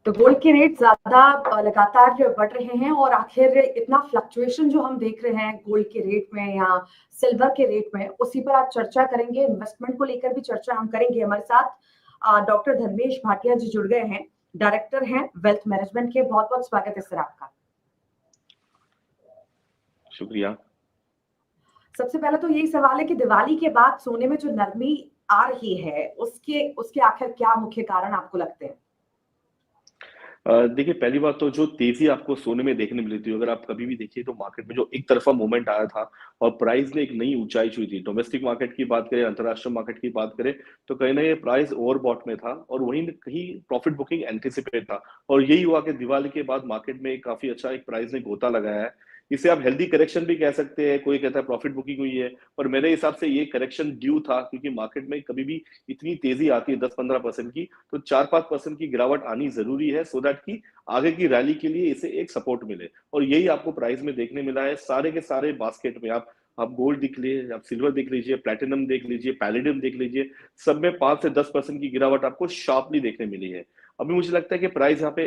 तो गोल्ड के रेट ज्यादा लगातार बढ़ रहे हैं और आखिर इतना फ्लक्चुएशन जो हम देख रहे हैं गोल्ड के रेट में या सिल्वर के रेट में, उसी पर आज चर्चा करेंगे। इन्वेस्टमेंट को लेकर भी चर्चा हम करेंगे। हमारे साथ डॉक्टर धर्मेश भाटिया जी जुड़ गए हैं, डायरेक्टर हैं वेल्थ मैनेजमेंट के। बहुत बहुत स्वागत है सर आपका। शुक्रिया। सबसे पहले तो यही सवाल है कि दिवाली के बाद सोने में जो नरमी आ रही है, उसके आखिर क्या मुख्य कारण आपको लगते हैं? देखिए, पहली बात तो जो तेजी आपको सोने में देखने मिली थी, अगर आप कभी भी देखिए तो मार्केट में जो एक तरफा मूवमेंट आया था और प्राइस ने एक नई ऊंचाई छुई थी। डोमेस्टिक मार्केट की बात करें, अंतरराष्ट्रीय मार्केट की बात करें, तो कहीं ना ये प्राइस ओवरबॉट में था और वहीं कहीं प्रॉफिट बुकिंग एंटिसिपेट था। और यही हुआ कि दिवाली के बाद मार्केट में एक काफी अच्छा एक प्राइस ने गोता लगाया है। इसे आप हेल्दी करेक्शन भी कह सकते हैं, कोई कहता है प्रॉफिट बुकिंग हुई है, और मेरे हिसाब से ये करेक्शन ड्यू था, क्योंकि मार्केट में कभी भी इतनी तेजी आती है 10-15% की, तो 4-5% की गिरावट आनी जरूरी है, सो दैट की आगे की रैली के लिए इसे एक सपोर्ट मिले। और यही आपको प्राइस में देखने मिला है। सारे के सारे बास्केट में आप गोल्ड देख लीजिए, आप सिल्वर देख लीजिए, प्लैटिनम देख लीजिए, पैलेडियम देख लीजिए, सब में 5 से 10% की गिरावट आपको शार्पली देखने मिली है। अभी मुझे लगता है कि प्राइस यहाँ पे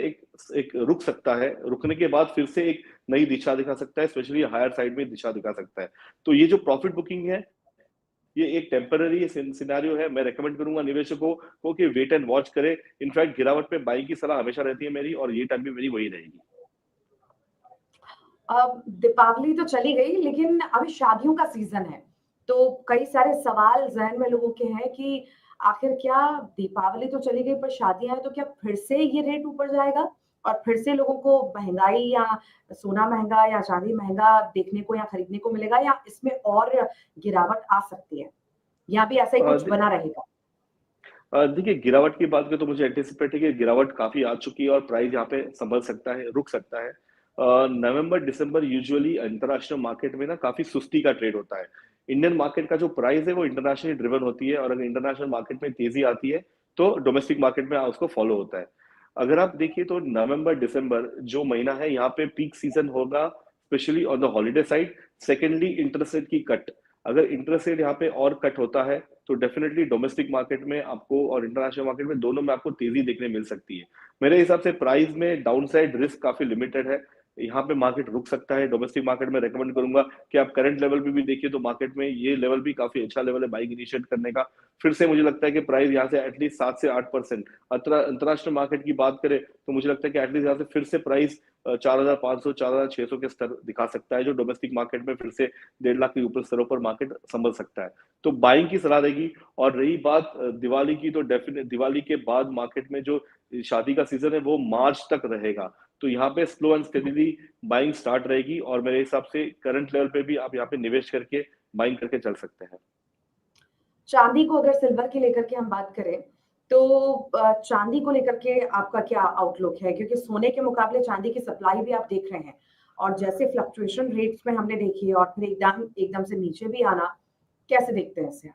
एक रुक सकता है, रुकने के बाद फिर से एक नई दिशा दिखा सकता है, स्पेशली हायर साइड में दिशा दिखा सकता है। तो ये जो प्रॉफिट बुकिंग है, ये एक टेम्पररी सिनेरियो है। मैं रेकमेंड करूंगा निवेशकों को कि वेट एंड वॉच करें। इनफैक्ट गिरावट पे बाइंग की सलाह हमेशा रहती है मेरी, और ये टाइम भी मेरी वही रहेगी। अब दीपावली तो चली गई, लेकिन अभी शादियों का सीजन है, तो कई सारे सवाल जहन में लोगों के हैं कि आखिर क्या दीपावली तो चली गई पर शादियां हैं, तो क्या फिर से ये रेट ऊपर जाएगा और फिर से लोगों को महंगाई या सोना महंगा या चांदी महंगा देखने को या खरीदने को मिलेगा, या इसमें और गिरावट आ सकती है, या भी ऐसा ही कुछ बना रहेगा? देखिए, गिरावट की बात करें तो मुझे एंटिसिपेट है कि गिरावट काफी आ चुकी है और प्राइस यहाँ पे संभल सकता है, रुक सकता है। नवंबर दिसंबर यूजुअली अंतरराष्ट्रीय मार्केट में ना काफी सुस्ती का ट्रेड होता है। इंडियन मार्केट का जो प्राइस है वो इंटरनेशनली ड्रिवन होती है, और अगर इंटरनेशनल मार्केट में तेजी आती है तो डोमेस्टिक मार्केट में उसको फॉलो होता है। अगर आप देखिए तो नवंबर दिसंबर जो महीना है, यहाँ पे पीक सीजन होगा, specially on the holiday side. Secondly, interest rate की कट, अगर इंटरेस्ट रेट यहाँ पे और कट होता है तो डेफिनेटली डोमेस्टिक मार्केट में आपको और इंटरनेशनल मार्केट में दोनों में आपको तेजी देखने मिल सकती है। मेरे हिसाब से प्राइस में डाउनसाइड रिस्क काफी लिमिटेड है, यहाँ पे मार्केट रुक सकता है। डोमेस्टिक मार्केट में रेकमेंड करूंगा कि आप करंट लेवल पे भी देखिए तो मार्केट में ये लेवल भी काफी अच्छा लेवल है बाइंग इनिशिएट करने का। फिर से मुझे लगता है कि प्राइस यहाँ से एटलीस्ट 7 से 8%, अंतरराष्ट्रीय मार्केट की बात करें तो मुझे लगता है कि एटलीस्ट यहाँ से फिर से प्राइस 4,500 4,600 के स्तर दिखा सकता है, जो डोमेस्टिक मार्केट में फिर से 1.5 लाख के ऊपर स्तरों पर मार्केट संभल सकता है। तो बाइंग की सलाह रहेगी। और रही बात दिवाली की, तो डेफिनेट दिवाली के बाद मार्केट में जो शादी का सीजन है वो मार्च तक रहेगा, तो यहाँ पे slow and steadily buying start रहेगी, और मेरे हिसाब से करंट लेवल पे भी आप यहाँ पे निवेश करके बाइंग करके चल सकते हैं। चांदी को अगर सिल्वर की लेकर के हम बात करें, तो चांदी को लेकर के आपका क्या आउटलुक है? क्योंकि सोने के मुकाबले चांदी की सप्लाई भी आप देख रहे हैं, और जैसे फ्लक्चुएशन रेट्स में हमने देखी और फिर एकदम एकदम से नीचे भी आना, कैसे देखते हैं इसे?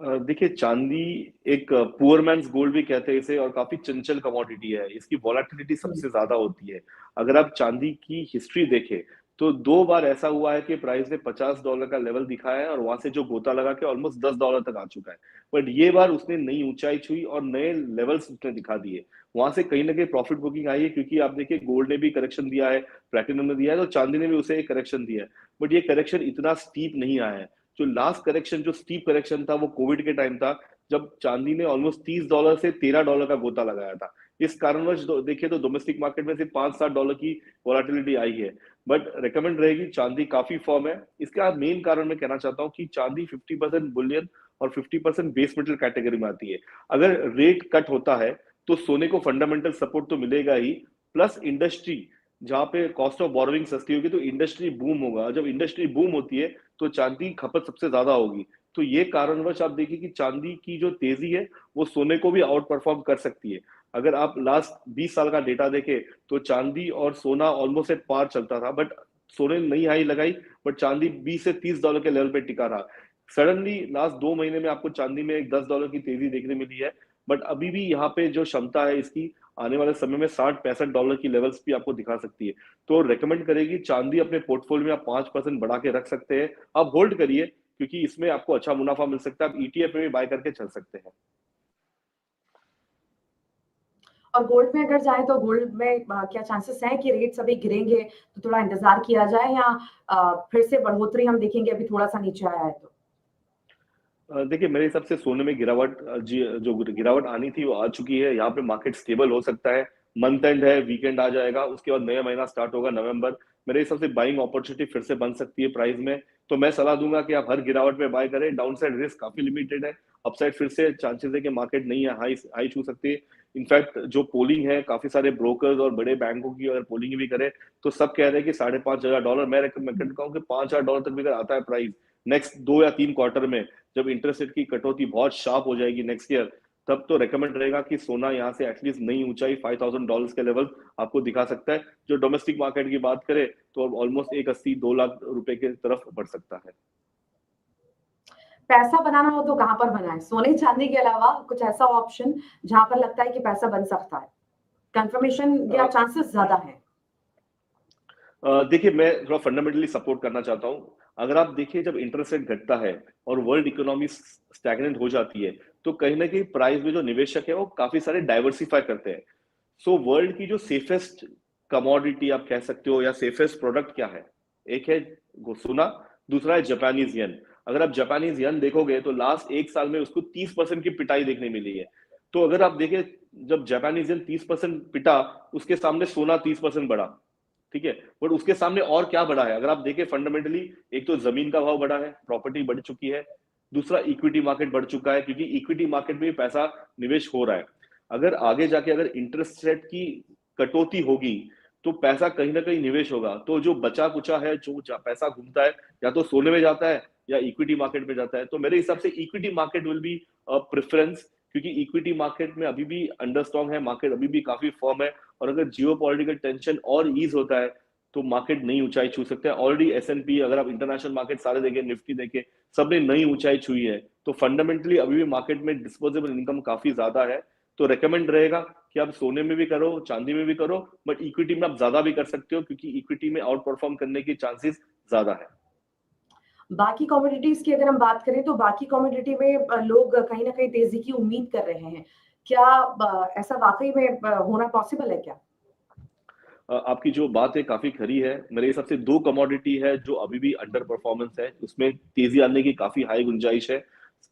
देखिए, चांदी एक पुअर मैन्स गोल्ड भी कहते हैं इसे, और काफी चंचल कमोडिटी है, इसकी वॉलेटिलिटी हम्म। सबसे ज्यादा होती है। अगर आप चांदी की हिस्ट्री देखें तो 2 बार ऐसा हुआ है कि प्राइस ने $50 का लेवल दिखाया है और वहां से जो गोता लगा के ऑलमोस्ट $10 तक आ चुका है। बट ये बार उसने नई ऊंचाई छुई और नए लेवल्स उसने दिखा दिए। वहां से कहीं ना कहीं प्रॉफिट बुकिंग आई है, क्योंकि आप देखिए गोल्ड ने भी करेक्शन दिया है, प्लेटिनम ने दिया है, तो चांदी ने भी उसे एक करेक्शन दिया है। बट ये करेक्शन इतना स्टीप नहीं आया है। जो लास्ट करेक्शन, जो स्टीप करेक्शन था, वो कोविड के टाइम था, जब चांदी ने ऑलमोस्ट $30 से $13 का गोता लगाया था। इस कारणवश देखिए तो डोमेस्टिक मार्केट में सिर्फ $5-7 की वोलाटिलिटी आई है। बट रेकमेंड रहेगी, चांदी काफी फर्म है। इसका मेन कारण मैं कहना चाहता हूँ कि चांदी 50% बुलियन और 50% बेस मेटल कैटेगरी में आती है। अगर रेट कट होता है तो सोने को फंडामेंटल सपोर्ट तो मिलेगा ही, प्लस इंडस्ट्री, जहां पे कॉस्ट ऑफ बोरोविंग सस्ती होगी तो इंडस्ट्री बूम होगा। जब इंडस्ट्री बूम होती है तो चांदी खपत सबसे ज्यादा होगी। तो ये कारणवश आप देखिए कि चांदी की जो तेजी है वो सोने को भी आउट परफॉर्म कर सकती है। अगर आप लास्ट 20 साल का डेटा देखें तो चांदी और सोना ऑलमोस्ट एट पार चलता था, बट सोने ने नई हाई लगाई, बट चांदी $20 से $30 के लेवल पे टिका रहा। सडनली लास्ट 2 महीने में आपको चांदी में एक $10 की तेजी देखने मिली है, बट अभी भी यहाँ पे जो क्षमता है इसकी, आने वाले समय में $60-65 की लेवल्स भी आपको दिखा सकती है। तो रेकमेंड करेगी चांदी अपने पोर्टफोलियो में आप 5% बढ़ा के रख सकते हैं। आप होल्ड करिए, क्योंकि इसमें आपको अच्छा मुनाफा मिल सकता है। आप ईटीएफ में भी बाय करके चल सकते हैं। और गोल्ड में अगर जाए तो गोल्ड में क्या चांसेस हैं कि रेट्स अभी गिरेंगे तो थोड़ा इंतजार किया जाए, या फिर से बढ़ोतरी हम देखेंगे अभी थोड़ा सा नीचे आया है तो? देखिए मेरे हिसाब से सोने में गिरावट जो गिरावट आनी थी वो आ चुकी है। यहाँ पे मार्केट स्टेबल हो सकता है। मंथ एंड है, वीकेंड आ जाएगा, उसके बाद नया महीना स्टार्ट होगा नवंबर। मेरे हिसाब से बाइंग अपॉर्चुनिटी फिर से बन सकती है प्राइस में। तो मैं सलाह दूंगा कि आप हर गिरावट में बाय करें। डाउनसाइड रिस्क काफी लिमिटेड है। अपसाइड फिर से चांसेस है कि मार्केट नहीं है, हाई हाई छू सकती है। इनफैक्ट जो पोलिंग है काफी सारे ब्रोकर्स और बड़े बैंकों की अगर पोलिंग भी करे तो सब कह रहे हैं कि $5,500। मैं रिकमेंड कहूँ कि $5,000 तक भी अगर आता है प्राइस नेक्स्ट 2 या 3 क्वार्टर में, जब इंटरेस्ट रेट की कटौती बहुत शार्प हो जाएगी नेक्स्ट ईयर, तब तो रेकमेंड रहेगा कि सोना यहाँ से एटलीस्ट नई ऊंचाई $5,000 के लेवल आपको दिखा सकता है। जो डोमेस्टिक मार्केट की बात करें तो ऑलमोस्ट 1,80-2 लाख रुपए की तरफ बढ़ सकता है। पैसा बनाना हो तो कहाँ पर बनाए, सोने चांदी के अलावा कुछ ऐसा ऑप्शन जहां पर लगता है कि पैसा बन सकता है, कंफर्मेशन या चांसेस ज्यादा है? देखिए मैं थोड़ा फंडामेंटली सपोर्ट करना चाहता हूँ। अगर आप देखिए जब इंटरेस्ट रेट घटता है और वर्ल्ड इकोनॉमी स्टैग्नेंट हो जाती है, तो कहीं ना कहीं प्राइस में जो निवेशक है वो काफी सारे डाइवर्सिफाई करते हैं। सो वर्ल्ड की जो सेफेस्ट कमोडिटी आप कह सकते हो या सेफेस्ट प्रोडक्ट क्या है? एक है सोना, दूसरा है जापानीज येन। अगर आप जापानीज येन देखोगे तो लास्ट 1 साल में उसको 30% की पिटाई देखने मिली है। तो अगर आप देखें, जब जापानीज येन 30% पिटा, उसके सामने सोना 30% बढ़ा। ठीक है, बट उसके सामने और क्या बढ़ा है अगर आप देखें फंडामेंटली? एक तो जमीन का भाव बढ़ा है, प्रॉपर्टी बढ़ चुकी है। दूसरा इक्विटी मार्केट बढ़ चुका है, क्योंकि इक्विटी मार्केट में भी पैसा निवेश हो रहा है। अगर आगे जाके अगर इंटरेस्ट रेट की कटौती होगी तो पैसा कहीं ना कहीं निवेश होगा। तो जो बचा कुचा है, जो पैसा घूमता है, या तो सोने में जाता है या इक्विटी मार्केट में जाता है। तो मेरे हिसाब से equity market will be preference, क्योंकि इक्विटी मार्केट में अभी भी अंडर स्ट्रॉन्ग है, मार्केट अभी भी काफी फर्म है। और अगर जियो पॉलिटिकल टेंशन और ईज होता है तो मार्केट नई ऊंचाई छू सकता है। ऑलरेडी S&P, अगर आप इंटरनेशनल मार्केट सारे देखें, निफ्टी देखें, सबने नई ऊंचाई छुई है। तो फंडामेंटली अभी भी मार्केट में डिस्पोजेबल इनकम काफी ज्यादा है। तो रेकमेंड रहेगा कि आप सोने में भी करो, चांदी में भी करो, बट इक्विटी में आप ज्यादा भी कर सकते हो, क्योंकि इक्विटी में आउट परफॉर्म करने की चांसेस ज्यादा है। बाकी कमोडिटीज की अगर हम बात करें तो बाकी कमोडिटी में लोग कहीं ना कहीं तेजी की उम्मीद कर रहे हैं, क्या ऐसा वाकई में होना पॉसिबल है क्या? आपकी जो बात है काफी खरी है। मेरे हिसाब से 2 कमोडिटी है जो अभी भी अंडर परफॉर्मेंस है, उसमें तेजी आने की काफी हाई गुंजाइश है।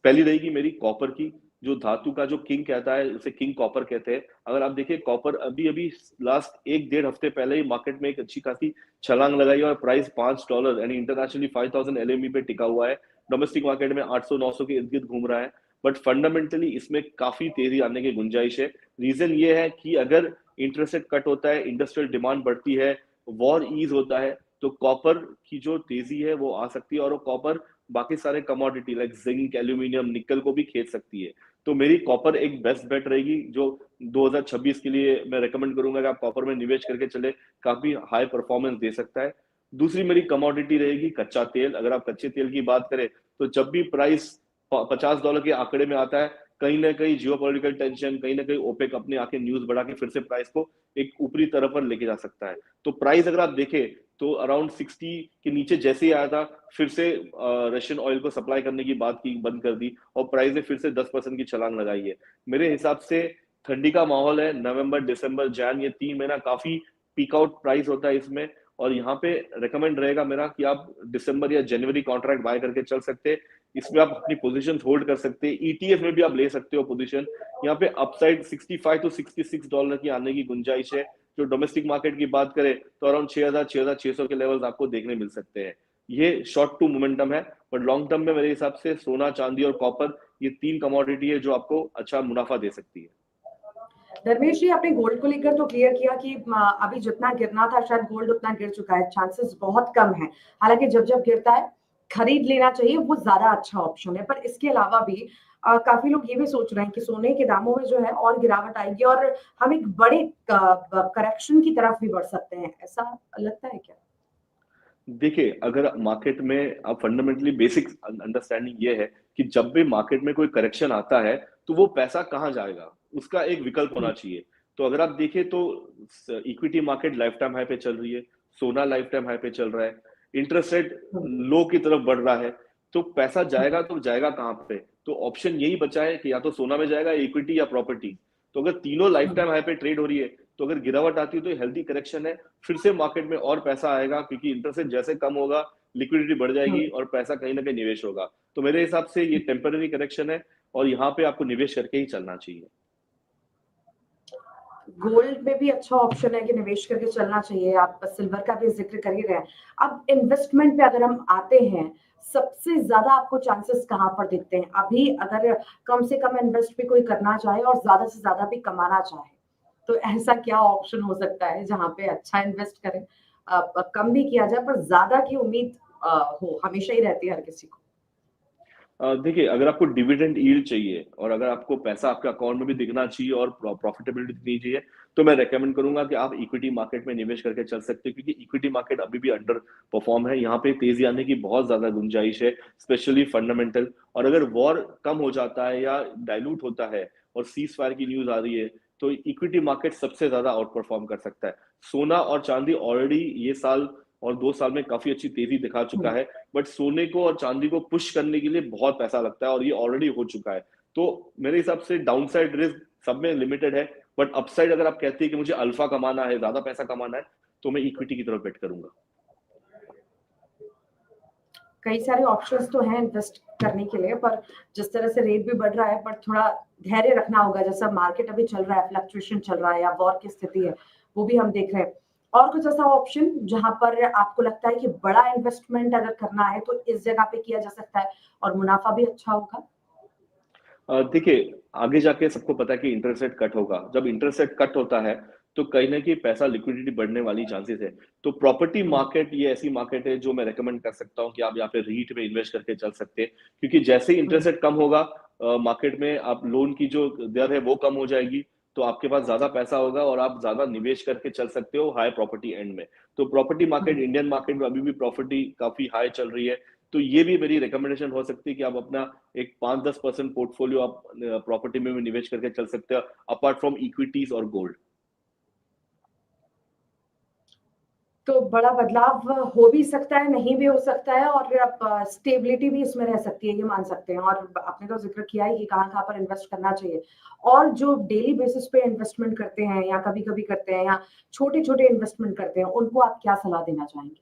पहली रहेगी मेरी कॉपर की, जो धातु का जो किंग कहता है, उसे किंग कॉपर कहते हैं। अगर आप देखिए कॉपर अभी अभी लास्ट 1 डेढ़ हफ्ते पहले ही मार्केट में एक अच्छी खासी छलांग लगाई और प्राइस $5 यानी इंटरनेशनली 5,000 LME पे टिका हुआ है। डोमेस्टिक मार्केट में 800-900 के इर्द गिर्द घूम रहा है। बट फंडामेंटली इसमें काफी तेजी आने की गुंजाइश है। रीजन ये है कि अगर इंटरेस्ट रेट कट होता है, इंडस्ट्रियल डिमांड बढ़ती है, वॉर ईज होता है, तो कॉपर की जो तेजी है वो आ सकती है। और वो कॉपर बाकी सारे कमोडिटी लाइक जिंक, एल्यूमिनियम, निकल को भी खेच सकती है। तो मेरी कॉपर एक बेस्ट बेट रहेगी, जो 2026 के लिए मैं रेकमेंड करूंगा कि आप कॉपर में निवेश करके चले, काफी हाई परफॉर्मेंस दे सकता है। दूसरी मेरी कमोडिटी रहेगी कच्चा तेल। अगर आप कच्चे तेल की बात करें तो जब भी प्राइस $50 के आंकड़े में आता है, कहीं ना कहीं जियो पॉलिटिकल टेंशन, कहीं ना कहीं ओपेक अपने आके न्यूज बढ़ा के फिर से प्राइस को एक ऊपरी तरफ पर लेके जा सकता है। तो प्राइस अगर आप देखें तो अराउंड 60 के नीचे जैसे ही आया था, फिर से रशियन ऑयल को सप्लाई करने की बात की बंद कर दी और प्राइस ने फिर से 10% की छलांग लगाई है। मेरे हिसाब से ठंडी का माहौल है, नवंबर दिसंबर जैन ये 3 महीना काफी पीक आउट प्राइस होता है इसमें। और यहाँ पे रेकमेंड रहेगा मेरा कि आप दिसंबर या जनवरी कॉन्ट्रैक्ट बाय करके चल सकते हैं। इसमें आप अपनी पोजीशन होल्ड कर सकते हैं। ETF में भी आप ले सकते हो पोजीशन। यहाँ पे अपसाइड $65 to $66 की आने की गुंजाइश है। जो डोमेस्टिक मार्केट की बात करें तो अराउंड 6,000-6,600 के लेवल्स आपको देखने मिल सकते हैं। ये शॉर्ट टू मोमेंटम है, पर लॉन्ग टर्म में मेरे हिसाब से सोना, चांदी और कॉपर, ये 3 कमोडिटी है जो आपको अच्छा मुनाफा दे सकती है। धर्मेश जी, आपने गोल्ड को लेकर तो क्लियर किया कि अभी जितना गिरना था शायद गोल्ड उतना गिर चुका है, चांसेस बहुत कम है। हालांकि जब जब गिरता है खरीद लेना चाहिए, वो ज्यादा अच्छा ऑप्शन है। पर इसके अलावा भी काफी लोग ये भी सोच रहे हैं कि सोने के दामों में जो है और गिरावट आएगी और हम एक बड़े करेक्शन की तरफ भी बढ़ सकते हैं, ऐसा लगता है क्या? देखिए अगर मार्केट में आप फंडामेंटली बेसिक अंडरस्टैंडिंग ये है कि जब भी मार्केट में कोई करेक्शन आता है तो वो पैसा कहाँ जाएगा, उसका एक विकल्प होना चाहिए। तो अगर आप देखें तो equity market life time high पे चल रही है, सोना लाइफ टाइम हाई पे चल रहा है, इंटरेस्ट रेट लो की तरफ बढ़ रहा है। तो पैसा जाएगा तो जाएगा कहाँ पे? तो ऑप्शन यही बचा है कि या तो सोना में जाएगा, इक्विटी या प्रॉपर्टी। तो अगर तीनों लाइफ टाइम हाई पे ट्रेड हो रही है, तो अगर गिरावट आती है तो हेल्दी करेक्शन है, फिर से मार्केट में और पैसा आएगा, क्योंकि इंटरेस्ट रेट जैसे कम होगा, लिक्विडिटी बढ़ जाएगी और पैसा कहीं ना कहीं निवेश होगा। तो मेरे हिसाब से ये टेम्पररी करेक्शन है और यहाँ पे आपको निवेश करके ही चलना चाहिए। गोल्ड में भी अच्छा ऑप्शन है कि निवेश करके चलना चाहिए। आप सिल्वर का भी जिक्र कर ही रहे हैं। अब इन्वेस्टमेंट पे अगर हम आते हैं, सबसे ज्यादा आपको चांसेस कहाँ पर दिखते हैं अभी, अगर कम से कम इन्वेस्ट भी कोई करना चाहे और ज्यादा से ज्यादा भी कमाना चाहे, तो ऐसा क्या ऑप्शन हो सकता है जहां पे अच्छा इन्वेस्ट करें, कम भी किया जाए पर ज्यादा की उम्मीद हो, हमेशा ही रहती है हर किसी को। देखिए, अगर आपको डिविडेंड यील्ड चाहिए और अगर आपको पैसा आपके अकाउंट में भी दिखना चाहिए और प्रॉफिटेबिलिटी दिखनी चाहिए, तो मैं रेकमेंड करूंगा कि आप इक्विटी मार्केट में निवेश करके चल सकते हैं, क्योंकि इक्विटी मार्केट अभी भी अंडर परफॉर्म है। यहाँ पे तेजी आने की बहुत ज्यादा गुंजाइश है, स्पेशली फंडामेंटल। और अगर वॉर कम हो जाता है या डाइल्यूट होता है और सीज फायर की न्यूज आ रही है, तो इक्विटी मार्केट सबसे ज्यादा आउट परफॉर्म कर सकता है। सोना और चांदी ऑलरेडी ये साल और 2 साल में काफी अच्छी तेजी दिखा चुका है, बट सोने को और चांदी को पुश करने के लिए बहुत पैसा लगता है और ये ऑलरेडी हो चुका है। तो मेरे हिसाब से डाउनसाइड रिस्क सब में लिमिटेड है, बट अपसाइड अगर आप कहते हैं कि मुझे अल्फा कमाना है, ज्यादा पैसा कमाना है, तो मैं इक्विटी की तरफ बेट करूंगा। कई सारे ऑप्शंस तो हैं इन्वेस्ट करने के लिए, पर जिस तरह से रेट भी बढ़ रहा है, पर थोड़ा धैर्य रखना होगा। जैसा मार्केट अभी चल रहा है, फ्लक्चुएशन चल रहा है या वॉर की स्थिति है, वो भी हम देख रहे हैं। और कुछ ऐसा ऑप्शन जहां पर आपको लगता है कि बड़ा इन्वेस्टमेंट अगर करना है तो इस जगह पे किया जा सकता है और मुनाफा भी अच्छा होगा? देखिए, आगे जाके सबको पता है कि इंटरेस्ट रेट कट होगा। जब इंटरेस्ट रेट कट होता है, तो कहीं ना कहीं पैसा लिक्विडिटी बढ़ने वाली चांसेस है। तो प्रॉपर्टी मार्केट ये ऐसी मार्केट है जो मैं रेकमेंड कर सकता हूँ कि आप यहाँ पे रीट में इन्वेस्ट करके चल सकते हैं, क्योंकि जैसे ही इंटरेस्ट रेट कम होगा, मार्केट में आप लोन की जो दर है वो कम हो जाएगी, तो आपके पास ज्यादा पैसा होगा और आप ज्यादा निवेश करके चल सकते हो हाई प्रॉपर्टी एंड में। तो प्रॉपर्टी मार्केट, इंडियन मार्केट में अभी भी प्रॉपर्टी काफी हाई चल रही है। तो ये भी मेरी रिकमेंडेशन हो सकती है कि आप अपना एक 5-10% पोर्टफोलियो आप प्रॉपर्टी में भी निवेश करके चल सकते हो, अपार्ट फ्रॉम इक्विटीज और गोल्ड। तो बड़ा बदलाव हो भी सकता है, नहीं भी हो सकता है, और स्टेबिलिटी भी इसमें रह सकती है, ये मान सकते हैं। और आपने तो जिक्र किया ही कि कहाँ-कहाँ पर इन्वेस्ट करना चाहिए। और जो डेली बेसिस पे इन्वेस्टमेंट करते हैं या कभी-कभी करते हैं या छोटे-छोटे इन्वेस्टमेंट करते हैं, उनको आप क्या सलाह देना चाहेंगे?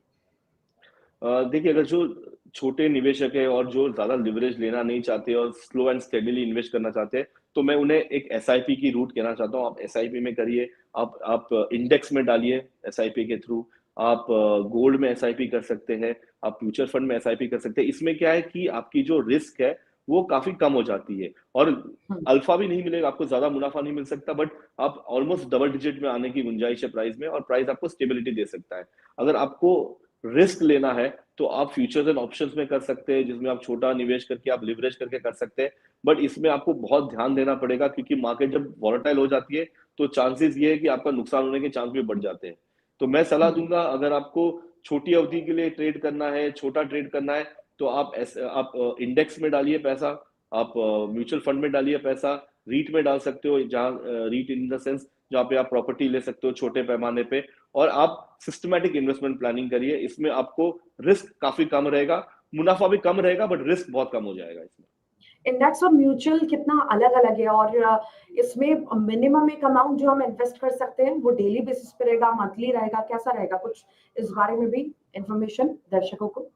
देखिए, अगर जो छोटे निवेशक है और जो ज्यादा लिवरेज लेना नहीं चाहते और स्लो एंड स्टेडीली इन्वेस्ट करना चाहते हैं, तो मैं उन्हें एक एसआईपी की रूट कहना चाहता हूँ। आप एसआईपी में करिए, आप इंडेक्स में डालिए एसआईपी के थ्रू, आप गोल्ड में एसआईपी कर सकते हैं, आप म्यूचुअल फंड में एसआईपी कर सकते हैं। इसमें क्या है कि आपकी जो रिस्क है वो काफी कम हो जाती है और हुँ, अल्फा भी नहीं मिलेगा, आपको ज्यादा मुनाफा नहीं मिल सकता, बट आप ऑलमोस्ट डबल डिजिट में आने की गुंजाइश है प्राइस में, और प्राइस आपको स्टेबिलिटी दे सकता है। अगर आपको रिस्क लेना है, तो आप फ्यूचर्स एंड ऑप्शंस में कर सकते हैं, जिसमें आप छोटा निवेश करके आप लिवरेज करके कर सकते हैं। बट इसमें आपको बहुत ध्यान देना पड़ेगा, क्योंकि मार्केट जब वॉलेटाइल हो जाती है, तो चांसेस ये है कि आपका नुकसान होने के चांस भी बढ़ जाते हैं। तो मैं सलाह हुँ। दूंगा, अगर आपको छोटी अवधि के लिए ट्रेड करना है, छोटा ट्रेड करना है, तो आप इंडेक्स में डालिए पैसा, आप म्यूचुअल फंड में डालिए पैसा, रीट में डाल सकते हो, जहाँ रीट इन द सेंस जहाँ पे आप प्रॉपर्टी ले सकते हो छोटे पैमाने पे, और आप सिस्टमैटिक इन्वेस्टमेंट प्लानिंग करिए। इसमें आपको रिस्क काफी कम रहेगा, मुनाफा भी कम रहेगा, बट रिस्क बहुत कम हो जाएगा इसमें। इंडेक्स और म्यूचुअल कितना अलग-अलग है, और इसमें मिनिमम एक अमाउंट जो हम इन्वेस्ट कर सकते हैं, वो डेली बेसिस पे रहेगा, मंथली रहेगा, कैसा रहेगा? कुछ इस बारे में भी इन्फॉर्मेशन दर्शकों को?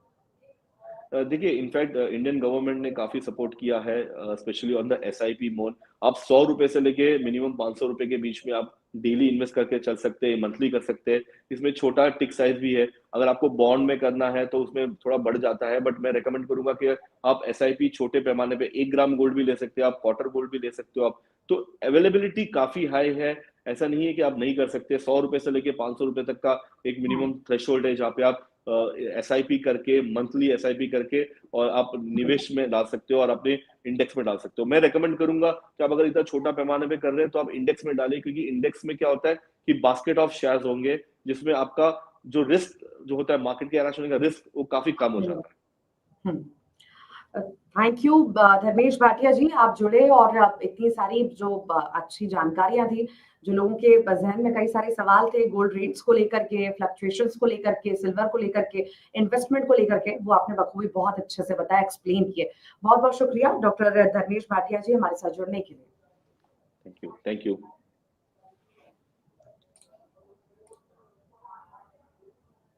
देखिए, इनफैक्ट इंडियन गवर्नमेंट ने काफी सपोर्ट किया है, specially on the SIP mode. आप 100 रुपए से लेके मिनिमम 500 रुपए के बीच में आप डेली इन्वेस्ट करके चल सकते हैं, मंथली कर सकते हैं। इसमें छोटा टिक साइज भी है। अगर आपको बॉन्ड में करना है तो उसमें थोड़ा बढ़ जाता है, बट मैं रेकमेंड करूंगा कि आप एसआईपी छोटे पैमाने पे 1 ग्राम गोल्ड भी ले सकते हो, आप क्वार्टर गोल्ड भी ले सकते हो आप। तो अवेलेबिलिटी काफी हाई है, ऐसा नहीं है कि आप नहीं कर सकते। 100 रुपए से लेके 500 रुपए तक का एक हुँ, मिनिमम थ्रेशोल्ड है, जहाँ पे आप एसआईपी करके, मंथली एसआईपी करके, और आप हुँ। निवेश में डाल सकते हो और अपने इंडेक्स में डाल सकते हो। मैं रेकमेंड करूंगा कि आप अगर इतना छोटा पैमाने पे कर रहे हैं, तो आप इंडेक्स में डालें, क्योंकि इंडेक्स में क्या होता है कि बास्केट ऑफ शेयर्स होंगे, जिसमें आपका जो रिस्क जो होता है, मार्केट के अराउंड होने का रिस्क, वो काफी कम हो हुँ, जाता है। हुँ। थैंक यू धर्मेश भाटिया जी, आप जुड़े और इतनी सारी जो अच्छी जानकारियां दी, जो लोगों के जहन में कई सारे सवाल थे गोल्ड रेट्स को लेकर के, फ्लक्चुएशंस को लेकर के, सिल्वर को लेकर के, इन्वेस्टमेंट को लेकर के, वो आपने बखूबी बहुत अच्छे से बताया, एक्सप्लेन किए। बहुत बहुत शुक्रिया डॉक्टर धर्मेश भाटिया जी हमारे साथ जुड़ने के लिए। Thank you, thank you.